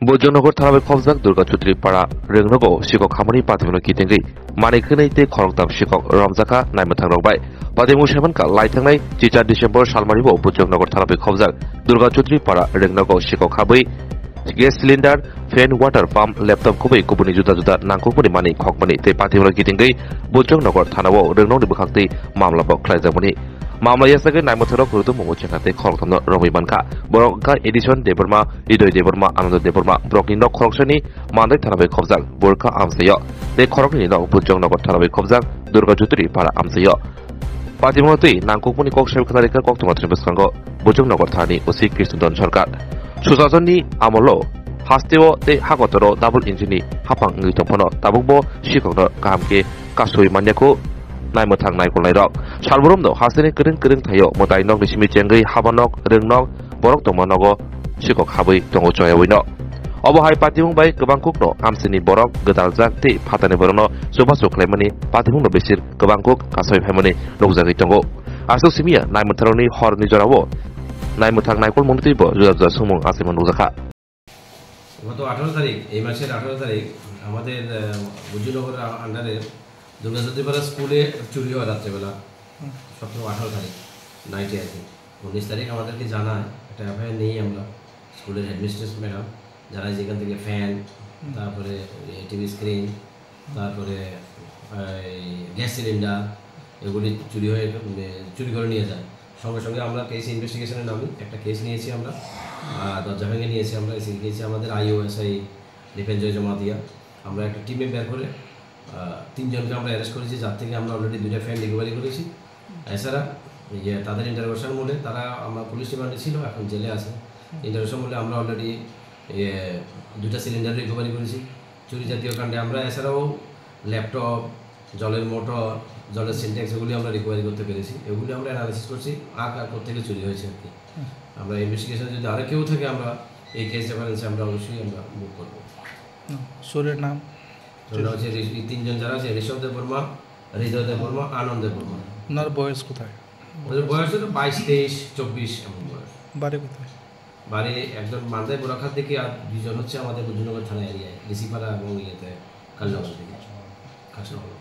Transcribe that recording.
বৈজনগর থানাবে খবজাক দুর্গা চৌধুরী পাড়া রেংনগো শিকক খামানি পাতিমুনো কিতেঙ্গি মানিखोनैते खरंताम शिকক रमजाखा नायमथां रंबाय पातिमु सेमनका लाइथांनाय 4 डिसेम्बर सालमारिबो बৈজনগর থানাবে खबजाक दुर्गा चौधुरी पाড়ा रेंगनगो शिকক खाबै गेस सिलिन्डार फेन वाटार पाम्प लैपटप खुबै गुबुननि जुदा जुदा नांगौफोरनि मानि खकमानि ते पातिमुनो कितेंगै बৈজनগর थानाव रेंनगनि बोखांतै मामलाबो ख्लायजामनि मामला यासगे नायमथाराव गुरुतु ममो चेनाते खरंथामनो रमै बानखा बरका एडिशन देबरमा हृदय देबरमा आनंद देबरमा ब्रकनि नक खरंसनि मान्दै थानाबै खबजाक बोरखा आमसेय ते खरंनि नक बৈজনগর थानाबै खबजाक दुर्गा चौधुरी पाड़ा आमसेय पातिमुनोतै नांगौफोरनि कक सेबखानारिखा कक्तमात्र बेसखांगो बৈজনগর थानानि ओसि कृष्णधन सरकार सुजाजननि आमलो हास्तेव ते हागतरो डाबल इंजिननि हाफां ngैतंफनो ताबुकबो शिकंनो गाहामके कासुइ मान्याखौ नायमथां नायगलनायरक सालबरमनो हास्तेनि गोरों थायो मोदायनक निसिमि चेंगै हाबानक रोंनक बरक दमनगो शिকক हाबै दंगो जयावैनो अबहाय पातिमुंबाय गोबां कुकनो आमसिनि बरक गोदालजाक ते फातानि बरनो सुबा सुख्लायमानि पातिमुंनो बेसिर गोबां कुक कासय फायमानि लौजागै दंगो आसु सिमिया नायमथारनि हर निजरावो नायमथां नायकल मन्त्रीबो जुदा जुदा सुमुं आसेमन लौजाखा গত 18 তারিখ এই মাসের 18 তারিখ আমাদের বৈজনগর আন্ডারে দুর্গা চৌধুরী পাড়া স্কুলে চুরি হয় রাত্রেবেলা 17-18 তারিখ নাইটে আর কি 19 তারিখ আমাদেরকে জানায় একটা এফআইআর নেই আমরা স্কুলের হেডমিস্ট্রেস ম্যাডাম যারা যেখান থেকে ফ্যান তারপরে টিভি স্ক্রিন তারপরে গ্যাস সিলিন্ডার এগুলি চুরি করে নিয়ে যায় সঙ্গে সঙ্গে আমরা কেস ইনভেস্টিগেশনের নামে একটা কেস নিয়েছি আমরা দরজা ভেঙে নিয়েছি আমরা গিয়েছি আমাদের আইওএসআই ডিফেন্স জমাতিয়া আমরা একটা টিমে বের করে 3 জনকে আমরা অ্যারেস্ট করেছি যার থেকে আমরা অলরেডি 2টা ফ্যান রিকভারি করেছি এছাড়া তাদের ইন্টারোগেশন মূলে তারা আমরা পুলিশ রিমান্ডে ছিল এখন জেলে আছে ইন্টারোগেশন মূলে আমরা অলরেডি 2টা সিলিন্ডার রিকভারি করেছি চুরি জাতীয় কাণ্ডে আমরা এছাড়াও ল্যাপটপ জলের মোটর জলের সিনট্যাক্স এগুলি আমরা রিকভারি করতে পেরেছি এগুলি আমরা অ্যানালাইসিস করছি আর থেকে চুরি হয়েছে আর কি আমরা ইনভেস্টিগেশন যদি আরও কেউ থাকে আমরা এই কেস রেফারেন্সে আমরা অবশ্যই আমরা মুভ করবো সুরের নাম হচ্ছে 3 জন যারা আছে ঋষভ দেববর্মা হৃদয় দেববর্মা আনন্দ দেববর্মা ওনার বয়স কোথায় ওদের বয়স হলো 22, 23, 24 এমন বয়স বাড়ি কোথায় বাড়ি একজন মান্দায় বোরাখাত থেকে আর 2 জন হচ্ছে আমাদের বৈজনগর থানা এরিয়ায় রিসিপাড়া এবং ইয়েতে কালনগর থেকে খাসনগর